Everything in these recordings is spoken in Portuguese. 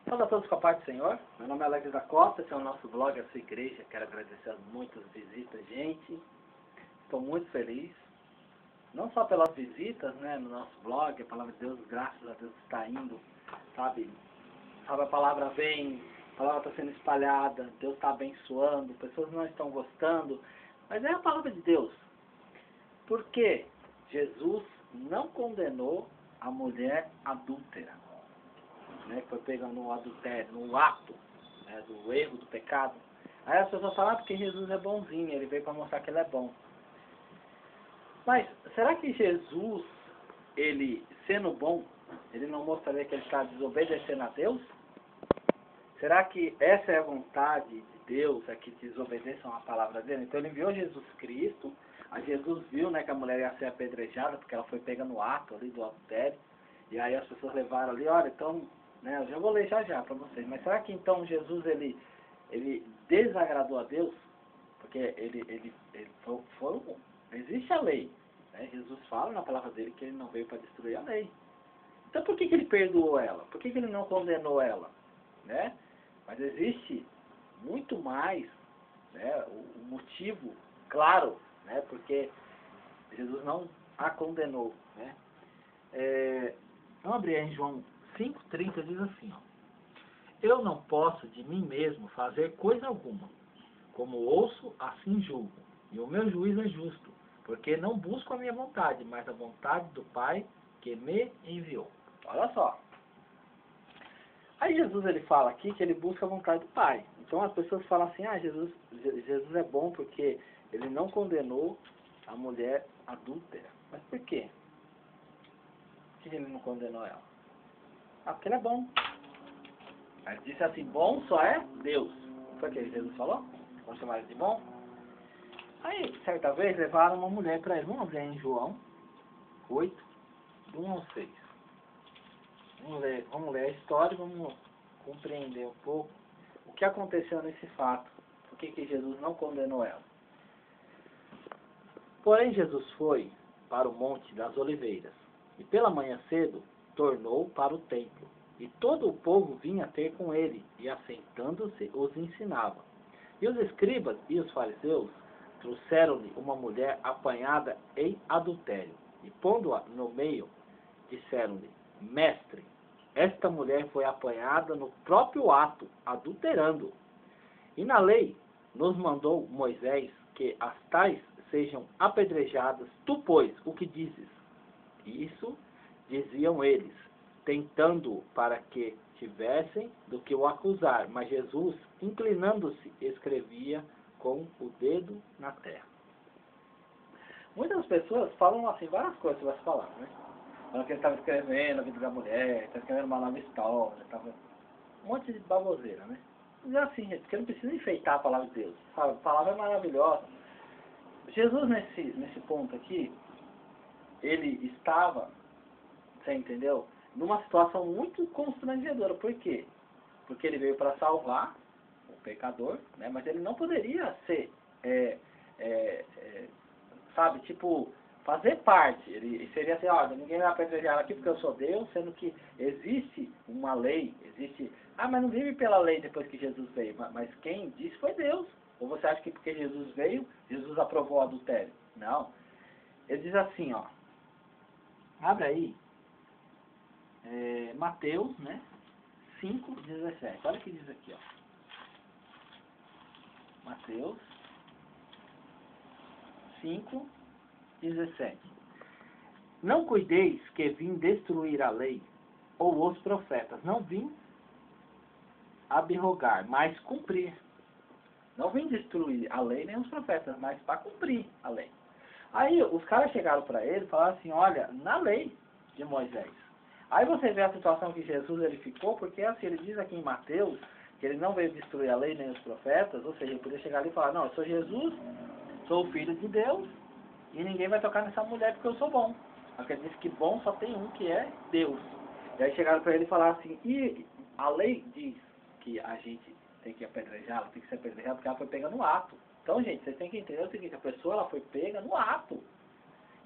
Fala a todos com a paz do Senhor. Meu nome é Alex da Costa, esse é o nosso blog, a sua igreja. Quero agradecer a muitas visitas, gente. Estou muito feliz. Não só pelas visitas, né, no nosso blog, a palavra de Deus, graças a Deus, está indo, sabe? A palavra vem, a palavra está sendo espalhada, Deus está abençoando, pessoas não estão gostando, mas é a palavra de Deus. Porque Jesus não condenou a mulher adúltera, né, que foi pegando no adultério, no ato, né, do erro, do pecado. Aí as pessoas falam, porque Jesus é bonzinho, ele veio para mostrar que ele é bom. Mas será que Jesus, ele sendo bom, ele não mostraria que ele está desobedecendo a Deus? Será que essa é a vontade de Deus, é que desobedeçam a palavra dele? Então ele enviou Jesus Cristo, a Jesus viu, né, que a mulher ia ser apedrejada, porque ela foi pega no ato ali do adultério, e aí as pessoas levaram ali, olha, então, né, eu já vou ler já para vocês, mas será que então Jesus, ele desagradou a Deus? Porque ele existe a lei, né? Jesus fala na palavra dele que ele não veio para destruir a lei. Então por que ele perdoou ela? Por que ele não condenou ela? Né? Mas existe muito mais, né, o motivo claro, né, porque Jesus não a condenou. Né? Vamos abrir em João 5,30, diz assim, ó: eu não posso de mim mesmo fazer coisa alguma. Como ouço, assim julgo. E o meu juízo é justo, porque não busco a minha vontade, mas a vontade do Pai que me enviou. Olha só. Aí Jesus ele fala aqui que ele busca a vontade do Pai. Então as pessoas falam assim, Jesus é bom porque ele não condenou a mulher adúltera. Mas por quê? Por que ele não condenou ela? Porque ele é bom. Aí disse assim, bom só é Deus. Foi o que Jesus falou? Vamos chamar ele de bom? Aí, certa vez, levaram uma mulher para ele. Vamos ver em João 8, do 1 ao 6. Vamos ler a história e vamos compreender um pouco o que aconteceu nesse fato. Por que Jesus não condenou ela? Porém, Jesus foi para o Monte das Oliveiras e pela manhã cedo tornou para o templo. E todo o povo vinha ter com ele e, assentando-se, os ensinava. E os escribas e os fariseus trouxeram-lhe uma mulher apanhada em adultério. E pondo-a no meio, disseram-lhe, mestre, esta mulher foi apanhada no próprio ato, adulterando. E na lei nos mandou Moisés que as tais sejam apedrejadas. Tu, pois, o que dizes? Isso diziam eles, tentando para que tivessem do que o acusar. Mas Jesus, inclinando-se, escrevia com o dedo na terra. Muitas pessoas falam assim, várias coisas você vai falar, né? Falando que ele estava escrevendo a vida da mulher, estava escrevendo uma nova história, estava um monte de baboseira, né? Mas é assim, gente, porque não precisa enfeitar a palavra de Deus. Sabe? A palavra é maravilhosa. Jesus, nesse ponto aqui, ele estava, você entendeu? Numa situação muito constrangedora. Por quê? Porque ele veio para salvar o pecador, né? Mas ele não poderia ser, sabe, tipo, fazer parte. Ele seria assim, olha, ninguém vai apedrejar aqui porque eu sou Deus, sendo que existe uma lei, existe... mas não vive pela lei depois que Jesus veio. Mas quem disse foi Deus. Ou você acha que porque Jesus veio, Jesus aprovou o adultério? Não. Ele diz assim, ó. Abre aí. Mateus, né? 5,17. Olha o que diz aqui, ó. Mateus 5,17. Não cuideis que vim destruir a lei ou os profetas. Não vim abrogar, mas cumprir. Não vim destruir a lei nem os profetas, mas para cumprir a lei. Aí os caras chegaram para ele e falaram assim, olha, na lei de Moisés. Aí você vê a situação que Jesus ele ficou, porque assim, ele diz aqui em Mateus que ele não veio destruir a lei nem os profetas, ou seja, ele podia chegar ali e falar, não, eu sou Jesus, sou o Filho de Deus, e ninguém vai tocar nessa mulher porque eu sou bom. Porque ele disse que bom só tem um, que é Deus. E aí chegaram para ele e falaram assim, e a lei diz que a gente tem que apedrejar, ela tem que ser apedrejada porque ela foi pega no ato. Então, gente, vocês têm que entender o seguinte, a pessoa ela foi pega no ato.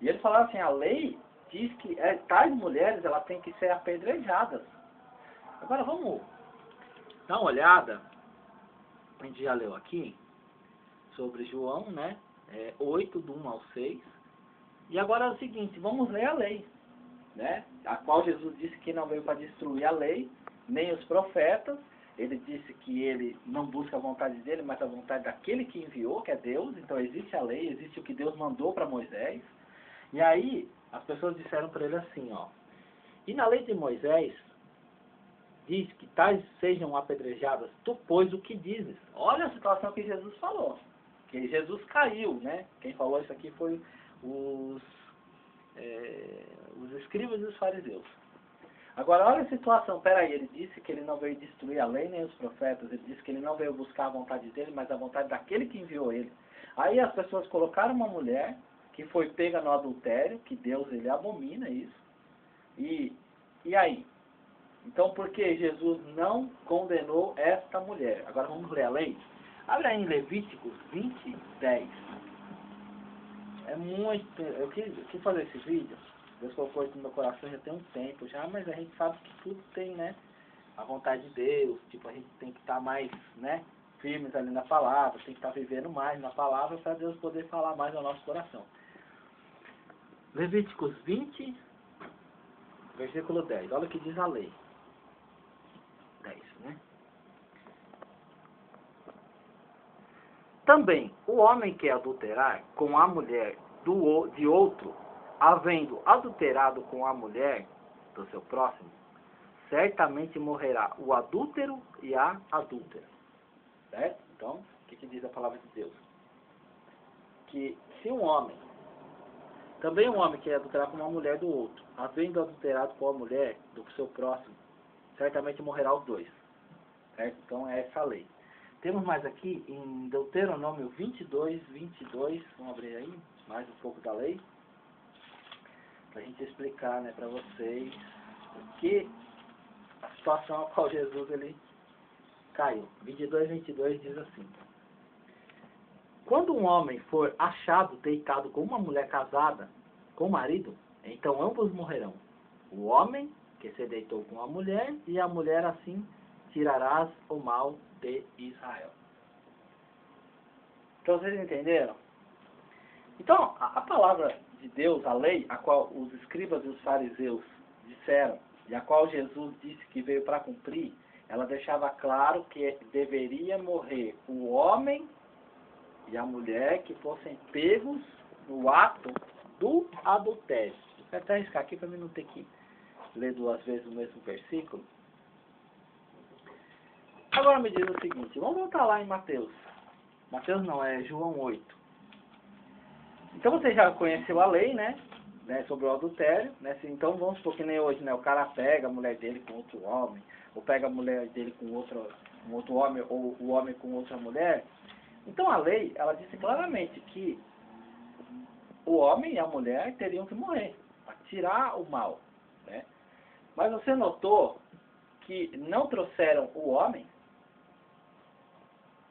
E eles falaram assim, a lei diz que tais mulheres ela tem que ser apedrejadas. Agora vamos Dá uma olhada, a gente já leu aqui, sobre João, né? 8, do 1 ao 6. E agora é o seguinte, vamos ler a lei, né? A qual Jesus disse que não veio para destruir a lei, nem os profetas. Ele disse que ele não busca a vontade dele, mas a vontade daquele que enviou, que é Deus. Então existe a lei, existe o que Deus mandou para Moisés. E aí as pessoas disseram para ele assim, ó. E na lei de Moisés diz que tais sejam apedrejadas, tu pois o que dizes. Olha a situação que Jesus falou. Que Jesus caiu, né? Quem falou isso aqui foi os escribas e os fariseus. Agora, olha a situação. Peraí, ele disse que ele não veio destruir a lei nem os profetas. Ele disse que ele não veio buscar a vontade dele, mas a vontade daquele que enviou ele. Aí as pessoas colocaram uma mulher que foi pega no adultério, que Deus ele abomina isso. E aí? Então, por que Jesus não condenou esta mulher? Agora vamos ler a lei. Abre aí em Levíticos 20, 10. É muito... Eu quis fazer esse vídeo. Deus colocou isso no meu coração já tem um tempo já, mas a gente sabe que tudo tem, né? A vontade de Deus. Tipo, a gente tem que estar mais, né? Firmes ali na palavra. Tem que estar vivendo mais na palavra para Deus poder falar mais ao nosso coração. Levíticos 20, versículo 10. Olha o que diz a lei. 10, né? Também, o homem que adulterar com a mulher de outro, havendo adulterado com a mulher do seu próximo, certamente morrerá o adúltero e a adúltera. Certo? Então, o que diz a palavra de Deus? Que se um homem, também um homem que adulterar com uma mulher do outro, havendo adulterado com a mulher do seu próximo, certamente morrerá os dois. Certo? Então, é essa a lei. Temos mais aqui em Deuteronômio 22, 22. Vamos abrir aí mais um pouco da lei. Para a gente explicar, né, para vocês o que a situação a qual Jesus ele caiu. 22, 22 diz assim. Quando um homem for achado deitado com uma mulher casada com o marido, então ambos morrerão. O homem que se deitou com a mulher e a mulher assim tirarás o mal de Israel. Então vocês entenderam? Então a palavra de Deus, a lei, a qual os escribas e os fariseus disseram, e a qual Jesus disse que veio para cumprir, ela deixava claro que deveria morrer o homem e a mulher que fossem pegos no ato do adultério. Vou até arriscar aqui para mim não ter que ler duas vezes o mesmo versículo. Agora me diz o seguinte, vamos voltar lá em Mateus. Mateus não, é João 8. Então você já conheceu a lei, né? Sobre o adultério, né? Então vamos supor que nem hoje, né? O cara pega a mulher dele com outro homem, ou pega a mulher dele com outro homem, ou o homem com outra mulher. Então a lei, ela disse claramente que o homem e a mulher teriam que morrer, para tirar o mal, né? Mas você notou que não trouxeram o homem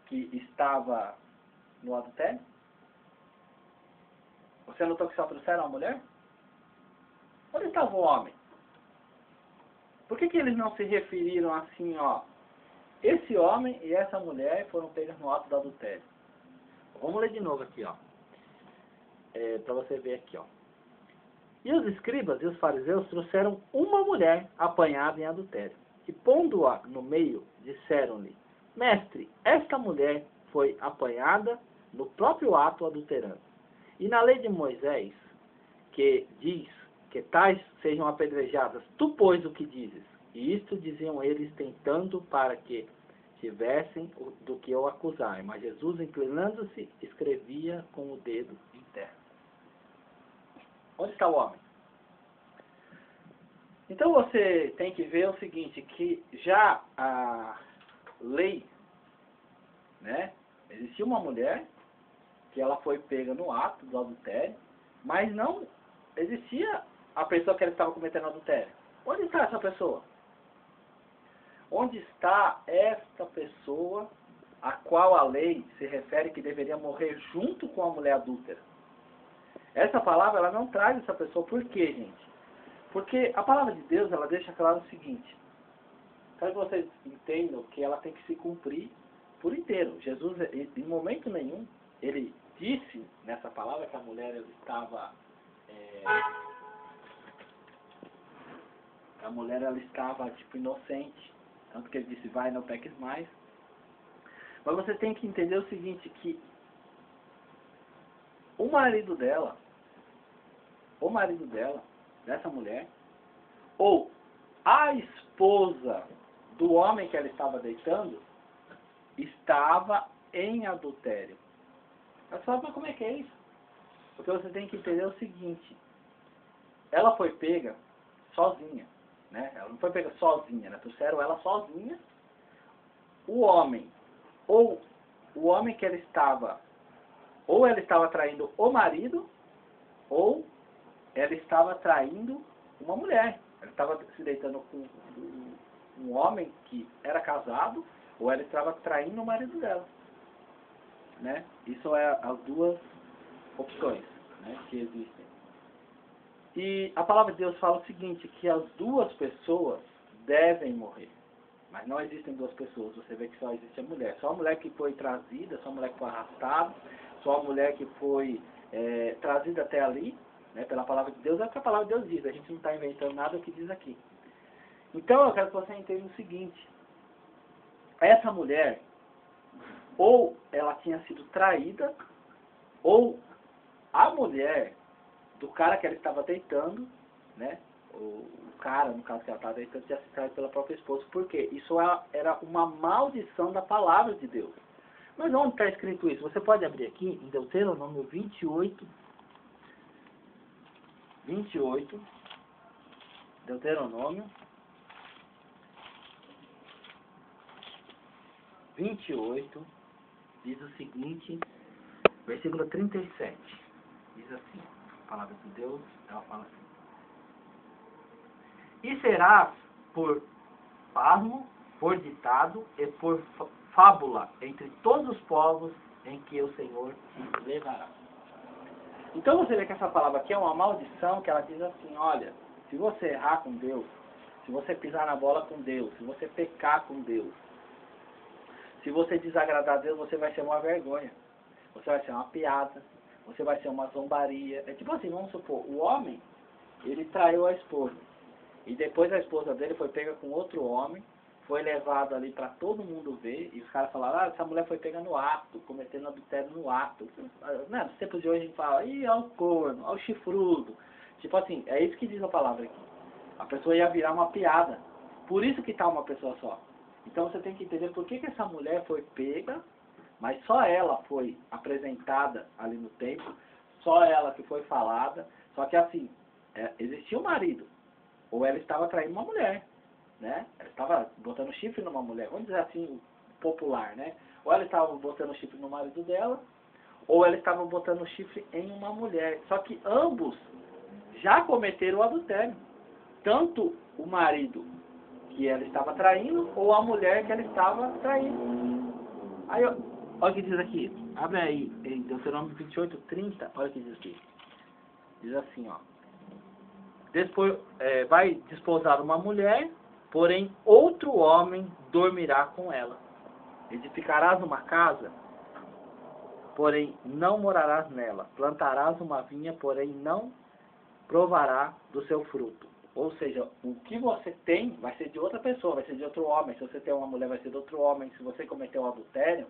que estava no adultério? Você notou que só trouxeram a mulher? Onde estava o homem? Por que eles não se referiram assim, ó? Esse homem e essa mulher foram pegos no ato do adultério. Vamos ler de novo aqui, ó. Para você ver aqui, ó. E os escribas e os fariseus trouxeram uma mulher apanhada em adultério. E pondo-a no meio, disseram-lhe, Mestre, esta mulher foi apanhada no próprio ato adulterando. E na lei de Moisés, que diz que tais sejam apedrejadas, tu pois o que dizes? E isto diziam eles tentando para que tivessem do que o acusar. Mas Jesus, inclinando-se, escrevia com o dedo em terra. Onde está o homem? Então você tem que ver o seguinte, que já a lei, né, existia uma mulher que ela foi pega no ato do adultério, mas não existia a pessoa que ela estava cometendo adultério. Onde está essa pessoa? Onde está esta pessoa a qual a lei se refere que deveria morrer junto com a mulher adúltera? Essa palavra ela não traz essa pessoa. Por quê, gente? Porque a palavra de Deus ela deixa claro o seguinte, quero que vocês entendam que ela tem que se cumprir por inteiro. Jesus, em momento nenhum, ele disse nessa palavra que a mulher ela estava... a mulher ela estava tipo inocente. Tanto que ele disse, vai, não peques mais. Mas você tem que entender o seguinte, que o marido dela, dessa mulher, ou a esposa do homem que ela estava deitando, estava em adultério. Mas sabe como é que é isso? Porque você tem que entender o seguinte, ela foi pega sozinha, né? Ela não foi pega sozinha, né? Trouxeram ela sozinha. O homem, ou o homem que ela estava, ou ela estava traindo o marido, ou ela estava traindo uma mulher. Ela estava se deitando com um homem que era casado, ou ela estava traindo o marido dela. Né? Isso é as duas opções, né, que existem. E a palavra de Deus fala o seguinte, que as duas pessoas devem morrer. Mas não existem duas pessoas, você vê que só existe a mulher. Só a mulher que foi trazida, só a mulher que foi arrastada, só a mulher que foi trazida até ali, né, pela palavra de Deus, é o que a palavra de Deus diz. A gente não está inventando nada que diz aqui. Então eu quero que você entenda o seguinte. Essa mulher, ou ela tinha sido traída, ou a mulher do cara que ela estava deitando, né? O cara, no caso que ela estava deitando, tinha sido traído pela própria esposa. Por quê? Isso era uma maldição da palavra de Deus. Mas onde está escrito isso? Você pode abrir aqui em Deuteronômio 28. Deuteronômio 28 diz o seguinte, versículo 37. Diz assim, a palavra de Deus, ela fala assim. E serás por pasmo, por ditado e por fábula entre todos os povos em que o Senhor te levará. Então você vê que essa palavra aqui é uma maldição, que ela diz assim, olha, se você errar com Deus, se você pisar na bola com Deus, se você pecar com Deus, se você desagradar a Deus, você vai ser uma vergonha. Você vai ser uma piada, você vai ser uma zombaria. É tipo assim, vamos supor, o homem, ele traiu a esposa. E depois a esposa dele foi pega com outro homem, foi levado ali para todo mundo ver, e os caras falaram, essa mulher foi pega no ato, cometendo adultério no ato. Né? Nos tempos de hoje a gente fala, olha o corno, olha o chifrudo. Tipo assim, é isso que diz a palavra aqui. A pessoa ia virar uma piada. Por isso que está uma pessoa só. Então você tem que entender por que essa mulher foi pega, mas só ela foi apresentada ali no templo, só ela que foi falada, só que assim, existia um marido, ou ela estava traindo uma mulher, né? Ela estava botando chifre numa mulher, vamos dizer assim, popular, né? Ou ela estava botando chifre no marido dela, ou ela estava botando chifre em uma mulher. Só que ambos já cometeram o adultério. Tanto o marido que ela estava traindo, ou a mulher que ela estava traindo. Aí, olha o que diz aqui. Abre aí, em Deuteronômio 28:30, olha o que diz aqui. Diz assim, ó. Vai desposar uma mulher, porém outro homem dormirá com ela. Edificarás uma casa, porém não morarás nela. Plantarás uma vinha, porém não provará do seu fruto. Ou seja, o que você tem vai ser de outra pessoa, vai ser de outro homem. Se você tem uma mulher, vai ser de outro homem. Se você cometeu um adultério,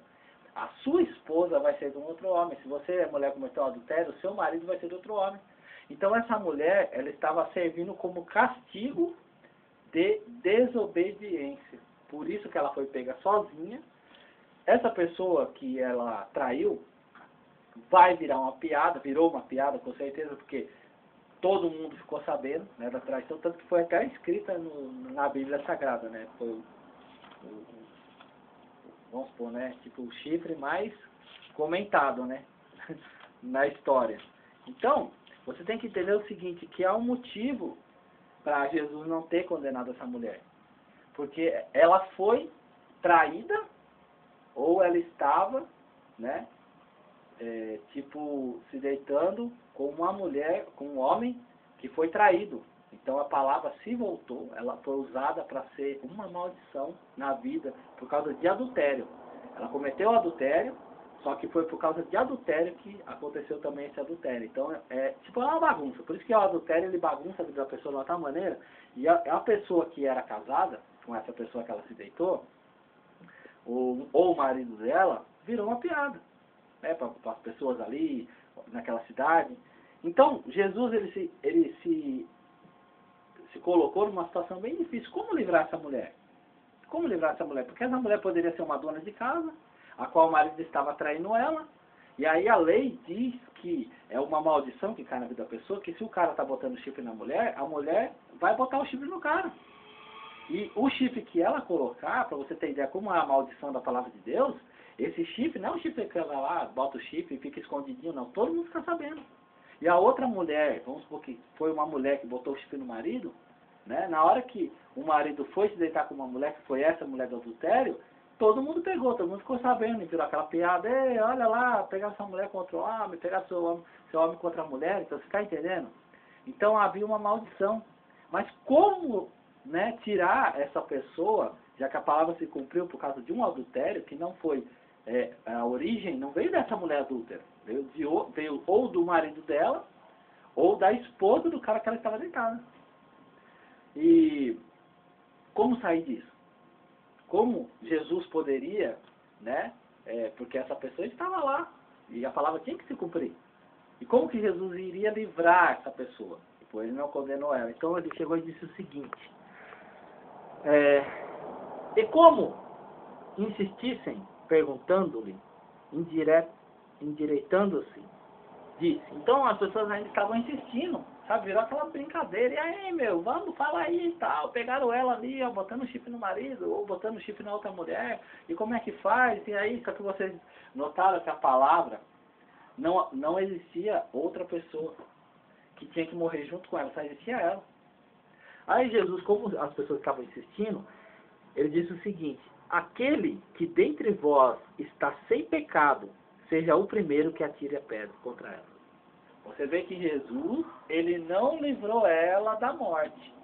a sua esposa vai ser de um outro homem. Se você é mulher e cometeu um adultério, o seu marido vai ser de outro homem. Então essa mulher, ela estava servindo como castigo de desobediência. Por isso que ela foi pega sozinha. Essa pessoa que ela traiu vai virar uma piada, virou uma piada com certeza, porque todo mundo ficou sabendo, né, da traição, tanto que foi até escrita na Bíblia Sagrada, né? Foi vamos supor, né? Tipo o chifre mais comentado, né? Na história. Então, você tem que entender o seguinte, que há um motivo para Jesus não ter condenado essa mulher. Porque ela foi traída, ou ela estava, né? Tipo, se deitando com uma mulher, com um homem que foi traído. Então a palavra se voltou, ela foi usada para ser uma maldição na vida por causa de adultério. Ela cometeu adultério, só que foi por causa de adultério que aconteceu também esse adultério. Então tipo, é uma bagunça. Por isso que o adultério ele bagunça a vida da pessoa de uma tal maneira. E a pessoa que era casada, com essa pessoa que ela se deitou, ou o marido dela, virou uma piada, né, para as pessoas ali, naquela cidade. Então, Jesus ele se colocou numa situação bem difícil. Como livrar essa mulher? Como livrar essa mulher? Porque essa mulher poderia ser uma dona de casa, a qual o marido estava traindo ela, e aí a lei diz que é uma maldição que cai na vida da pessoa, que se o cara está botando chifre na mulher, a mulher vai botar o chifre no cara. E o chifre que ela colocar, para você ter ideia como é a maldição da palavra de Deus, esse chifre não é um chifre que ela lá, bota o chifre e fica escondidinho, não. Todo mundo fica sabendo. E a outra mulher, vamos supor que foi uma mulher que botou o chifre no marido, né? Na hora que o marido foi se deitar com uma mulher, que foi essa mulher do adultério, todo mundo pegou, todo mundo ficou sabendo, e virou aquela piada, ei, olha lá, pegar essa mulher contra o homem, pegar seu homem contra a mulher, então você está entendendo? Então havia uma maldição. Mas como, né, tirar essa pessoa, já que a palavra se cumpriu por causa de um adultério, que não foi, a origem não veio dessa mulher adúltera, veio ou do marido dela, ou da esposa do cara que ela estava deitada. E como sair disso? Como Jesus poderia, né, porque essa pessoa estava lá, e a palavra tinha que se cumprir. E como que Jesus iria livrar essa pessoa? Pois ele não condenou ela. Então ele chegou e disse o seguinte, e como insistissem, perguntando-lhe, endireitando-se, disse. Então as pessoas ainda estavam insistindo, sabe? Virou aquela brincadeira. E aí, meu, vamos falar aí e tal. Pegaram ela ali, ó, botando chifre no marido, ou botando chifre na outra mulher. E como é que faz? E aí, só que vocês notaram que a palavra não existia outra pessoa que tinha que morrer junto com ela, só existia ela. Aí Jesus, como as pessoas estavam insistindo, ele disse o seguinte, aquele que dentre vós está sem pecado, seja o primeiro que atire a pedra contra ela. Você vê que Jesus, ele não livrou ela da morte.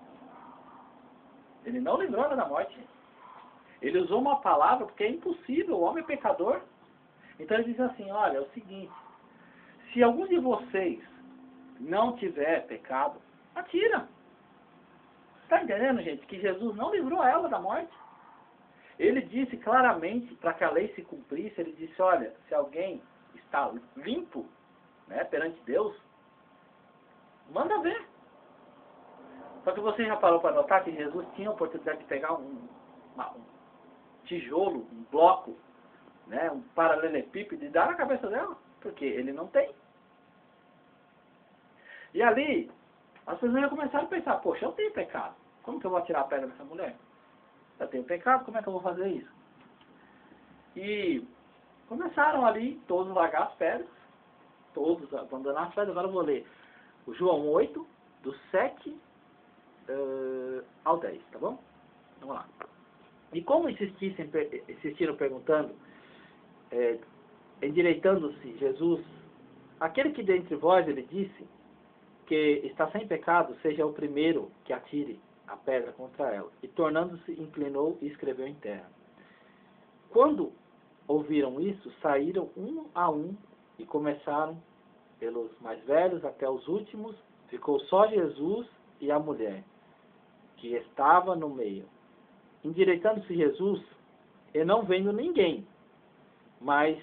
Ele não livrou ela da morte. Ele usou uma palavra porque é impossível, o homem é pecador. Então ele diz assim, olha, é o seguinte, se algum de vocês não tiver pecado, atira. Está entendendo, gente, que Jesus não livrou ela da morte? Ele disse claramente, para que a lei se cumprisse, ele disse, olha, se alguém está limpo, né, perante Deus, manda ver. Só que você já parou para notar que Jesus tinha a oportunidade de pegar um tijolo, um bloco, né, um paralelepípedo e dar na cabeça dela? Porque ele não tem. E ali, as pessoas já começaram a pensar, poxa, eu tenho pecado. Como que eu vou atirar a pedra dessa mulher? Eu tenho pecado, como é que eu vou fazer isso? E começaram ali todos a largar as pedras, todos a abandonar as pedras. Agora eu vou ler o João 8, do 7 ao 10, tá bom? Vamos lá. E como insistiram perguntando, endireitando-se Jesus, aquele que dentre vós, ele disse, que está sem pecado, seja o primeiro que atire a pedra contra ela. E tornando-se, inclinou e escreveu em terra. Quando ouviram isso, saíram um a um e começaram pelos mais velhos até os últimos. Ficou só Jesus e a mulher, que estava no meio. Endireitando-se Jesus, e não vendo ninguém, mas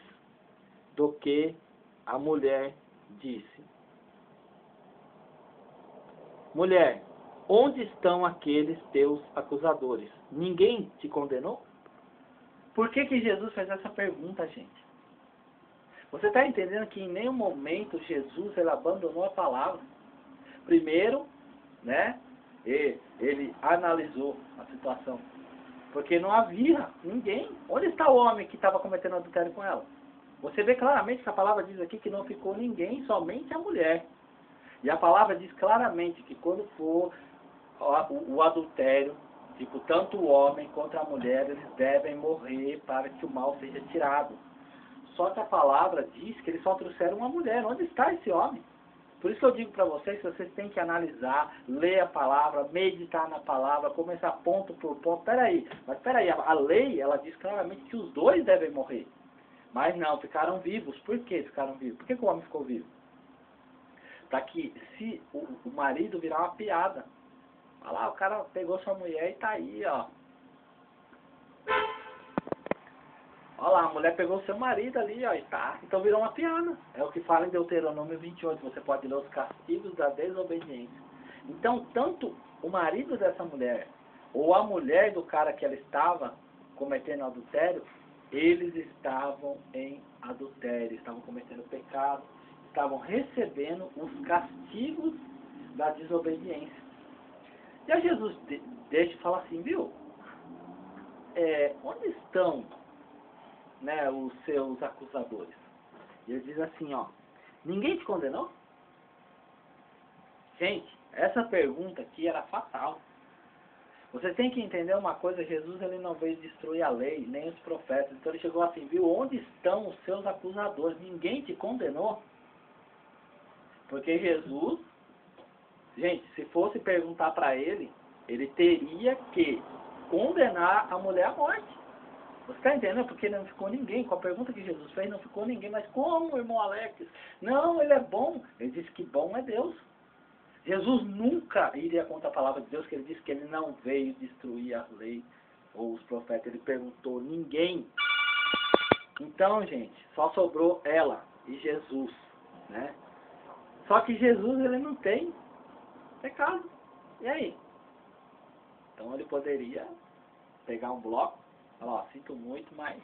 do que a mulher disse, mulher, onde estão aqueles teus acusadores? Ninguém te condenou? Por que que Jesus fez essa pergunta, gente? Você está entendendo que em nenhum momento Jesus ele abandonou a palavra? Primeiro, né, ele analisou a situação. Porque não havia ninguém. Onde está o homem que estava cometendo adultério com ela? Você vê claramente que a palavra diz aqui que não ficou ninguém, somente a mulher. E a palavra diz claramente que quando for o adultério, tipo, tanto o homem contra a mulher, eles devem morrer para que o mal seja tirado. Só que a palavra diz que eles só trouxeram uma mulher. Onde está esse homem? Por isso que eu digo para vocês que vocês têm que analisar, ler a palavra, meditar na palavra, começar ponto por ponto. Mas peraí, a lei, ela diz claramente que os dois devem morrer. Mas não, ficaram vivos. Por que ficaram vivos? Por que o homem ficou vivo? Para que se o marido virar uma piada. Olha lá, o cara pegou sua mulher e tá aí, ó. Olha lá, a mulher pegou seu marido ali, ó, e tá. Então virou uma piada. É o que fala em Deuteronômio 28. Você pode ler os castigos da desobediência. Então, tanto o marido dessa mulher, ou a mulher do cara que ela estava cometendo adultério, eles estavam em adultério, estavam cometendo pecado, estavam recebendo os castigos da desobediência. E aí Jesus deixa e fala assim, viu? Onde estão, né, os seus acusadores? E ele diz assim, ó, ninguém te condenou? Gente, essa pergunta aqui era fatal. Você tem que entender uma coisa, Jesus ele não veio destruir a lei, nem os profetas. Então ele chegou assim, viu, onde estão os seus acusadores? Ninguém te condenou? Porque Jesus, gente, se fosse perguntar para ele, ele teria que condenar a mulher à morte. Você está entendendo? Porque não ficou ninguém. Com a pergunta que Jesus fez, não ficou ninguém. Mas como, irmão Alex? Não, ele é bom. Ele disse que bom é Deus. Jesus nunca iria contra a palavra de Deus, que ele disse que ele não veio destruir a lei ou os profetas. Ele perguntou, ninguém. Então, gente, só sobrou ela e Jesus, né? Só que Jesus, ele não tem pecado. E aí? Então ele poderia pegar um bloco e falar, ó, sinto muito, mas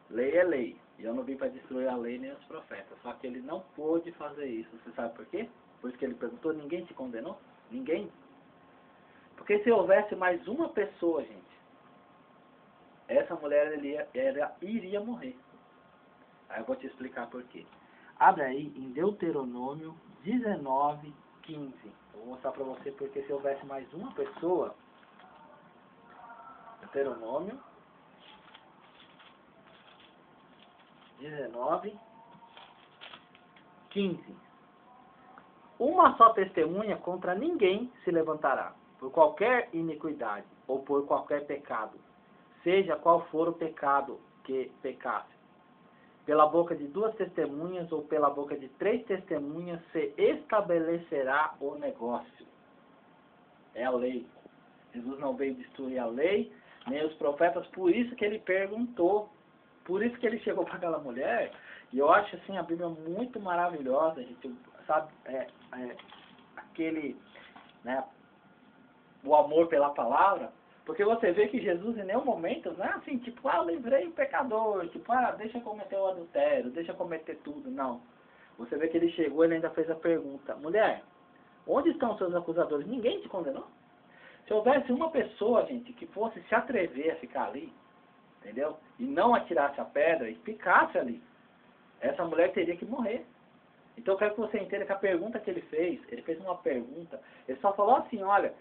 lei é lei. E eu não vim para destruir a lei nem os profetas. Só que ele não pôde fazer isso. Você sabe por quê? Por isso que ele perguntou, ninguém te condenou? Ninguém? Porque se houvesse mais uma pessoa, gente, essa mulher iria morrer. Aí eu vou te explicar por quê. Abre aí em Deuteronômio 19, 15. Eu vou mostrar para você porque se houvesse mais uma pessoa, Deuteronômio 19, 15. Uma só testemunha contra ninguém se levantará, por qualquer iniquidade ou por qualquer pecado, seja qual for o pecado que pecasse. Pela boca de 2 testemunhas ou pela boca de 3 testemunhas se estabelecerá o negócio. É a lei. Jesus não veio destruir a lei, nem os profetas, por isso que ele perguntou. Por isso que ele chegou para aquela mulher, e eu acho assim a Bíblia muito maravilhosa, gente, sabe, aquele, né, o amor pela palavra, porque você vê que Jesus em nenhum momento, não é assim, tipo, eu livrei o pecador, tipo, deixa eu cometer o adultério, deixa eu cometer tudo, não. Você vê que ele chegou e ele ainda fez a pergunta, mulher, onde estão os seus acusadores? Ninguém te condenou? Se houvesse uma pessoa, gente, que fosse se atrever a ficar ali, entendeu? E não atirasse a pedra e ficasse ali, essa mulher teria que morrer. Então eu quero que você entenda que a pergunta que ele fez uma pergunta, ele só falou assim, olha,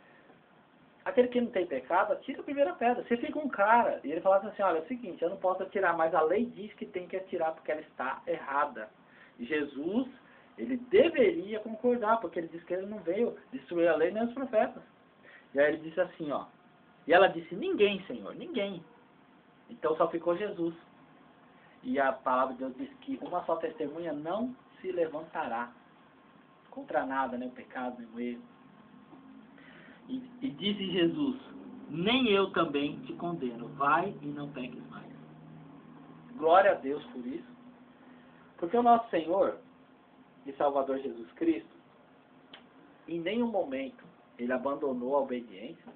aquele que não tem pecado, atira a primeira pedra. Se fica um cara, e ele falasse assim, olha, é o seguinte, eu não posso atirar, mas a lei diz que tem que atirar porque ela está errada. E Jesus, ele deveria concordar, porque ele disse que ele não veio destruir a lei nem os profetas. E aí ele disse assim, ó, e ela disse, ninguém, Senhor, ninguém. Então só ficou Jesus. E a palavra de Deus diz que uma só testemunha não se levantará contra nada, nem o pecado, nem o erro. E disse Jesus, nem eu também te condeno, vai e não peques mais. Glória a Deus por isso. Porque o nosso Senhor e Salvador Jesus Cristo, em nenhum momento ele abandonou a obediência,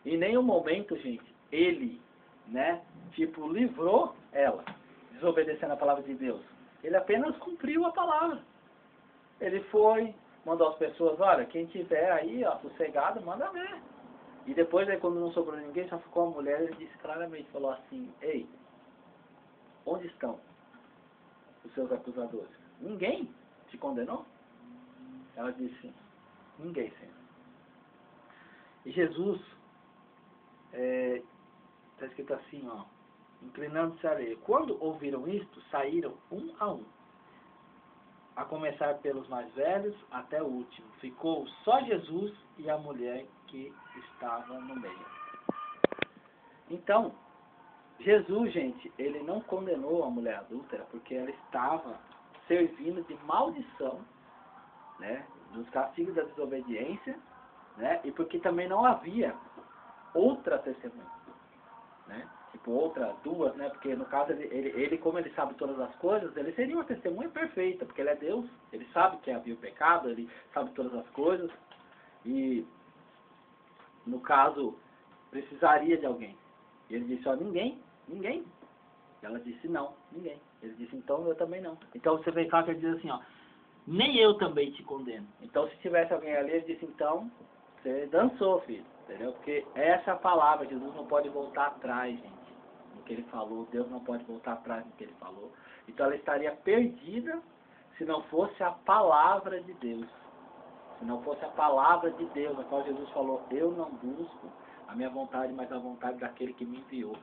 em nenhum momento, gente, ele, né, tipo, livrou ela, desobedecendo a palavra de Deus. Ele apenas cumpriu a palavra. Ele foi, mandou as pessoas, olha, quem tiver aí, ó, sossegado, manda ver. E depois, aí, quando não sobrou ninguém, só ficou a mulher, ele disse claramente, falou assim, ei, onde estão os seus acusadores? Ninguém te condenou? Ela disse, ninguém, Senhor. E Jesus, está escrito assim, ó, inclinando-se a lei. Quando ouviram isto, saíram um a um. a começar pelos mais velhos até o último. Ficou só Jesus e a mulher que estava no meio. Então, Jesus, gente, ele não condenou a mulher adúltera porque ela estava servindo de maldição, né, dos castigos da desobediência, né, e porque também não havia outra testemunha, né, tipo outra, duas, né, porque no caso ele como ele sabe todas as coisas, ele seria uma testemunha perfeita, porque ele é Deus, ele sabe que havia o pecado, ele sabe todas as coisas, e no caso precisaria de alguém. E ele disse, ó, ninguém. E ela disse, não, ninguém. Ele disse, então eu também não. Então você vem cá que ele diz assim, ó, nem eu também te condeno. Então se tivesse alguém ali, ele disse, então, você dançou, filho. Entendeu? Porque essa é a palavra, Jesus não pode voltar atrás, gente, no que ele falou. Deus não pode voltar atrás no que ele falou. Então ela estaria perdida se não fosse a palavra de Deus. Se não fosse a palavra de Deus, a qual Jesus falou, eu não busco a minha vontade, mas a vontade daquele que me enviou.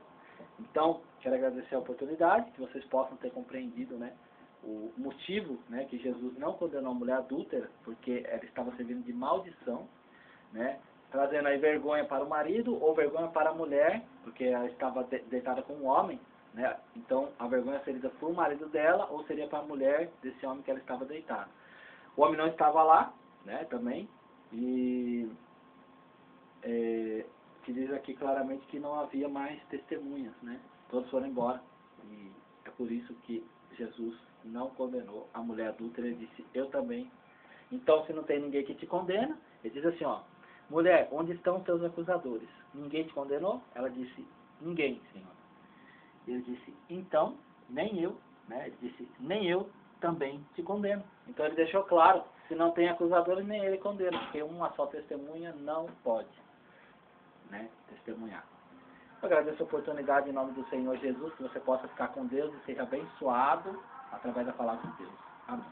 Então, quero agradecer a oportunidade, que vocês possam ter compreendido, né, o motivo, né, que Jesus não condenou a mulher adúltera, porque ela estava servindo de maldição, né, trazendo aí vergonha para o marido ou vergonha para a mulher, porque ela estava deitada com um homem, né, então a vergonha seria para o marido dela ou seria para a mulher desse homem que ela estava deitada. O homem não estava lá, né, também, e que diz aqui claramente que não havia mais testemunhas, né? Todos foram embora. E é por isso que Jesus não condenou a mulher adúltera. Ele disse, eu também. Então, se não tem ninguém que te condena, ele diz assim, ó, mulher, onde estão os teus acusadores? Ninguém te condenou? Ela disse, ninguém, Senhor. Ele disse, então, nem eu, né? Ele disse, nem eu também te condeno. Então ele deixou claro, se não tem acusadores, nem ele condena, porque uma só testemunha não pode, né, testemunhar. Eu agradeço a oportunidade em nome do Senhor Jesus, que você possa ficar com Deus e seja abençoado através da palavra de Deus. Amém.